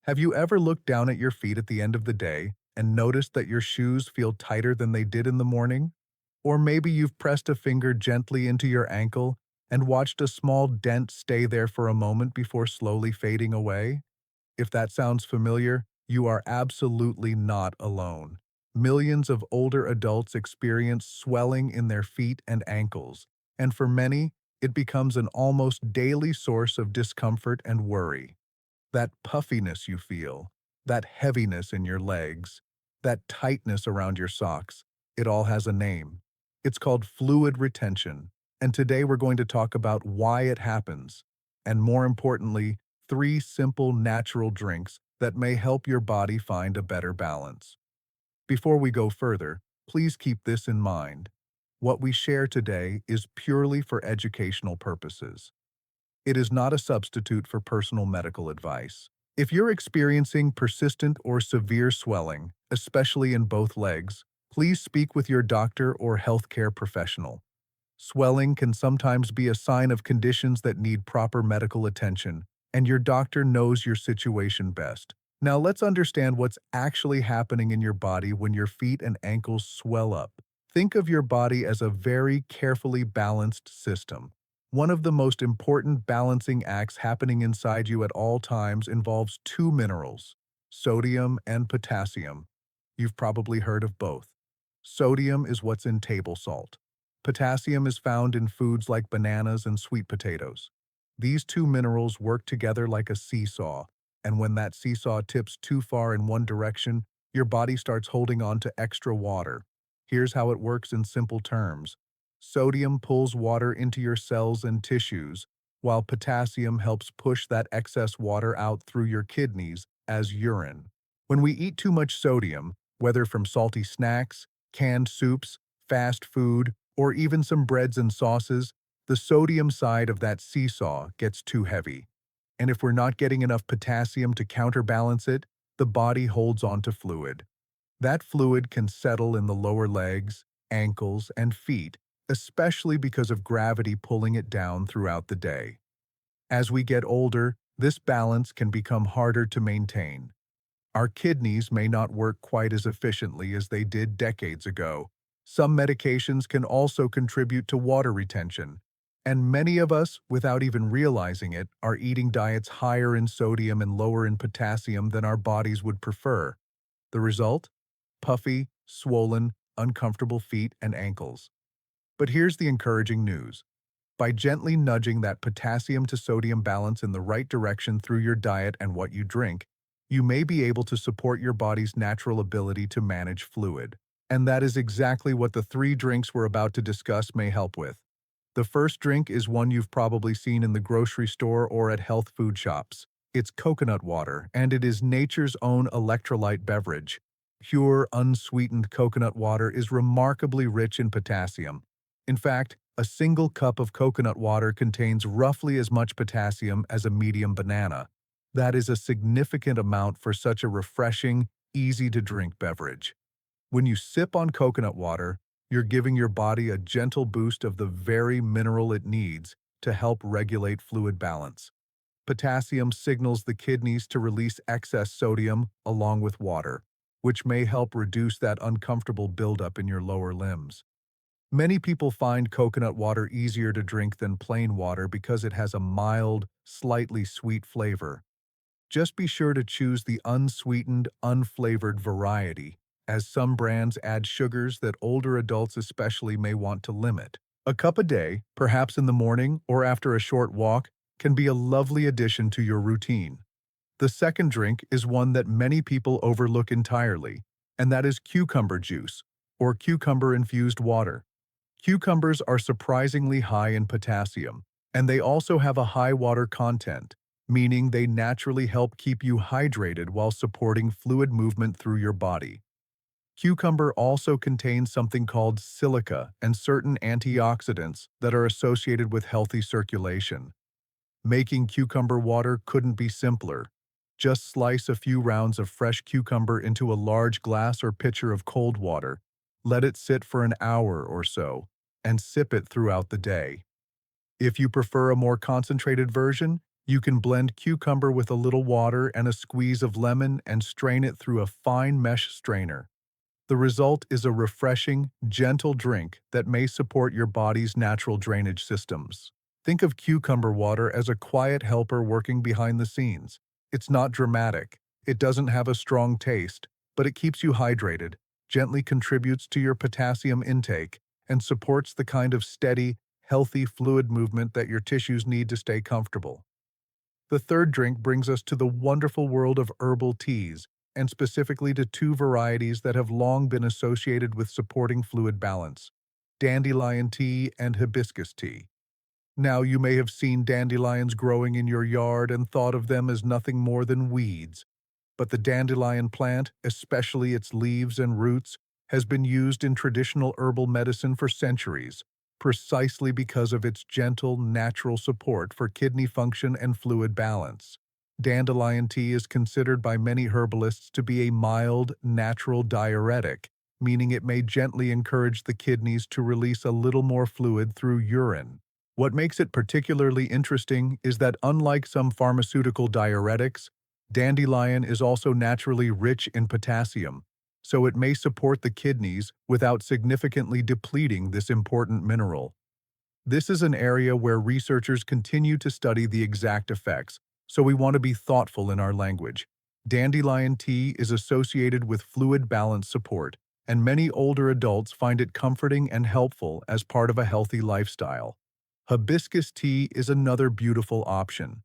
Have you ever looked down at your feet at the end of the day and noticed that your shoes feel tighter than they did in the morning? Or maybe you've pressed a finger gently into your ankle and watched a small dent stay there for a moment before slowly fading away? If that sounds familiar, you are absolutely not alone. Millions of older adults experience swelling in their feet and ankles, and for many, it becomes an almost daily source of discomfort and worry. That puffiness you feel, that heaviness in your legs, that tightness around your socks, it all has a name. It's called fluid retention, and today we're going to talk about why it happens, and more importantly, three simple natural drinks that may help your body find a better balance. Before we go further, please keep this in mind. What we share today is purely for educational purposes. It is not a substitute for personal medical advice. If you're experiencing persistent or severe swelling, especially in both legs, please speak with your doctor or healthcare professional. Swelling can sometimes be a sign of conditions that need proper medical attention, and your doctor knows your situation best. Now let's understand what's actually happening in your body when your feet and ankles swell up. Think of your body as a very carefully balanced system. One of the most important balancing acts happening inside you at all times involves two minerals, sodium and potassium. You've probably heard of both. Sodium is what's in table salt. Potassium is found in foods like bananas and sweet potatoes. These two minerals work together like a seesaw, and when that seesaw tips too far in one direction, your body starts holding on to extra water. Here's how it works in simple terms. Sodium pulls water into your cells and tissues, while potassium helps push that excess water out through your kidneys as urine. When we eat too much sodium, whether from salty snacks, canned soups, fast food, or even some breads and sauces, the sodium side of that seesaw gets too heavy. And if we're not getting enough potassium to counterbalance it, the body holds on to fluid. That fluid can settle in the lower legs, ankles, and feet, especially because of gravity pulling it down throughout the day. As we get older, this balance can become harder to maintain. Our kidneys may not work quite as efficiently as they did decades ago. Some medications can also contribute to water retention, and many of us, without even realizing it, are eating diets higher in sodium and lower in potassium than our bodies would prefer. The result? Puffy, swollen, uncomfortable feet and ankles. But here's the encouraging news. By gently nudging that potassium to sodium balance in the right direction through your diet and what you drink, you may be able to support your body's natural ability to manage fluid. And that is exactly what the three drinks we're about to discuss may help with. The first drink is one you've probably seen in the grocery store or at health food shops. It's coconut water, and it is nature's own electrolyte beverage. Pure, unsweetened coconut water is remarkably rich in potassium. In fact, a single cup of coconut water contains roughly as much potassium as a medium banana. That is a significant amount for such a refreshing, easy-to-drink beverage. When you sip on coconut water, you're giving your body a gentle boost of the very mineral it needs to help regulate fluid balance. Potassium signals the kidneys to release excess sodium along with water, which may help reduce that uncomfortable buildup in your lower limbs. Many people find coconut water easier to drink than plain water because it has a mild, slightly sweet flavor. Just be sure to choose the unsweetened, unflavored variety, as some brands add sugars that older adults especially may want to limit. A cup a day, perhaps in the morning or after a short walk, can be a lovely addition to your routine. The second drink is one that many people overlook entirely, and that is cucumber juice, or cucumber-infused water. Cucumbers are surprisingly high in potassium, and they also have a high water content, meaning they naturally help keep you hydrated while supporting fluid movement through your body. Cucumber also contains something called silica and certain antioxidants that are associated with healthy circulation. Making cucumber water couldn't be simpler. Just slice a few rounds of fresh cucumber into a large glass or pitcher of cold water. Let it sit for an hour or so, and sip it throughout the day. If you prefer a more concentrated version, You can blend cucumber with a little water and a squeeze of lemon and strain it through a fine mesh strainer. The result is a refreshing, gentle drink that may support your body's natural drainage systems. Think of cucumber water as a quiet helper working behind the scenes. It's not dramatic, it doesn't have a strong taste, but it keeps you hydrated, gently contributes to your potassium intake, and supports the kind of steady, healthy fluid movement that your tissues need to stay comfortable. The third drink brings us to the wonderful world of herbal teas, and specifically to two varieties that have long been associated with supporting fluid balance: dandelion tea and hibiscus tea. Now, you may have seen dandelions growing in your yard and thought of them as nothing more than weeds, but the dandelion plant, especially its leaves and roots, has been used in traditional herbal medicine for centuries, precisely because of its gentle, natural support for kidney function and fluid balance. Dandelion tea is considered by many herbalists to be a mild, natural diuretic, meaning it may gently encourage the kidneys to release a little more fluid through urine. What makes it particularly interesting is that unlike some pharmaceutical diuretics, dandelion is also naturally rich in potassium, so it may support the kidneys without significantly depleting this important mineral. This is an area where researchers continue to study the exact effects, so we want to be thoughtful in our language. Dandelion tea is associated with fluid balance support, and many older adults find it comforting and helpful as part of a healthy lifestyle. Hibiscus tea is another beautiful option.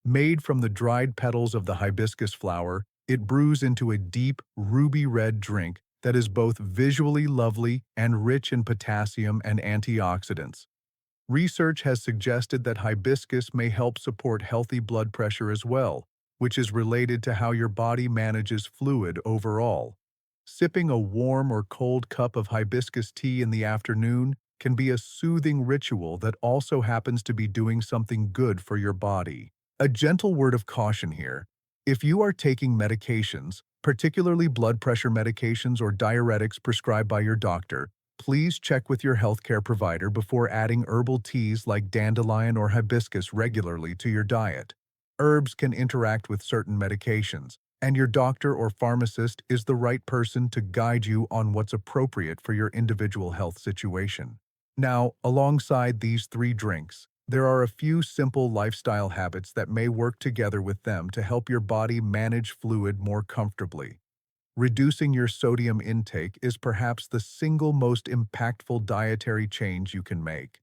Made from the dried petals of the hibiscus flower, it brews into a deep, ruby-red drink that is both visually lovely and rich in potassium and antioxidants. Research has suggested that hibiscus may help support healthy blood pressure as well, which is related to how your body manages fluid overall. Sipping a warm or cold cup of hibiscus tea in the afternoon can be a soothing ritual that also happens to be doing something good for your body. A gentle word of caution here: if you are taking medications, particularly blood pressure medications or diuretics prescribed by your doctor, please check with your healthcare provider before adding herbal teas like dandelion or hibiscus regularly to your diet. Herbs can interact with certain medications, and your doctor or pharmacist is the right person to guide you on what's appropriate for your individual health situation. Now, alongside these three drinks, there are a few simple lifestyle habits that may work together with them to help your body manage fluid more comfortably. Reducing your sodium intake is perhaps the single most impactful dietary change you can make.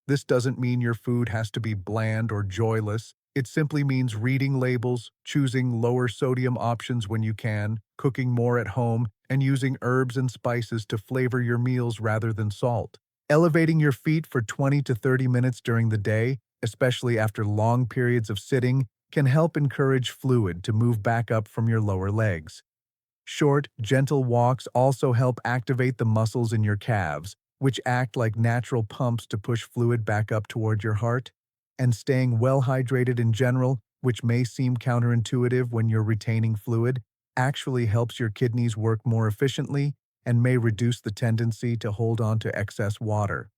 This doesn't mean your food has to be bland or joyless. It simply means reading labels, choosing lower sodium options when you can, cooking more at home, and using herbs and spices to flavor your meals rather than salt. Elevating your feet for 20 to 30 minutes during the day, especially after long periods of sitting, can help encourage fluid to move back up from your lower legs. Short, gentle walks also help activate the muscles in your calves, which act like natural pumps to push fluid back up toward your heart. And staying well hydrated in general, which may seem counterintuitive when you're retaining fluid, actually helps your kidneys work more efficiently and may reduce the tendency to hold on to excess water.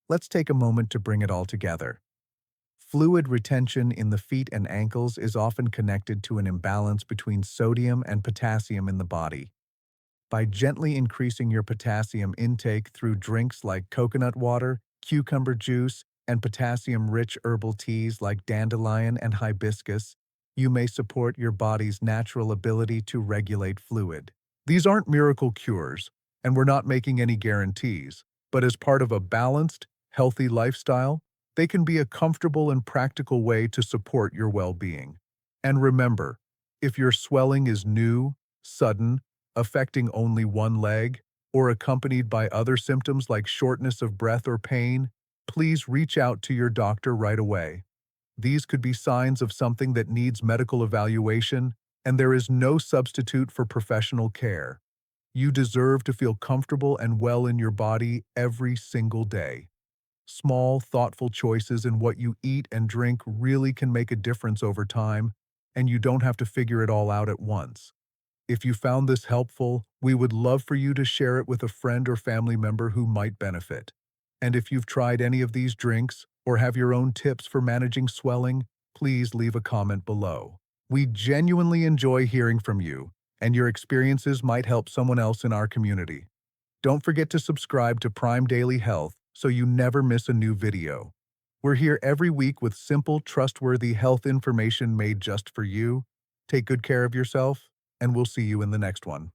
Let's take a moment to bring it all together. Fluid retention in the feet and ankles is often connected to an imbalance between sodium and potassium in the body. By gently increasing your potassium intake through drinks like coconut water, cucumber juice, and potassium-rich herbal teas like dandelion and hibiscus, you may support your body's natural ability to regulate fluid. These aren't miracle cures, and we're not making any guarantees, but as part of a balanced, healthy lifestyle, they can be a comfortable and practical way to support your well-being. And remember, if your swelling is new, sudden, affecting only one leg, or accompanied by other symptoms like shortness of breath or pain, please reach out to your doctor right away. These could be signs of something that needs medical evaluation, and there is no substitute for professional care. You deserve to feel comfortable and well in your body every single day. Small, thoughtful choices in what you eat and drink really can make a difference over time, and you don't have to figure it all out at once. If you found this helpful, we would love for you to share it with a friend or family member who might benefit. And if you've tried any of these drinks or have your own tips for managing swelling, please leave a comment below. We genuinely enjoy hearing from you, and your experiences might help someone else in our community. Don't forget to subscribe to Prime Daily Health so you never miss a new video. We're here every week with simple, trustworthy health information made just for you. Take good care of yourself, and we'll see you in the next one.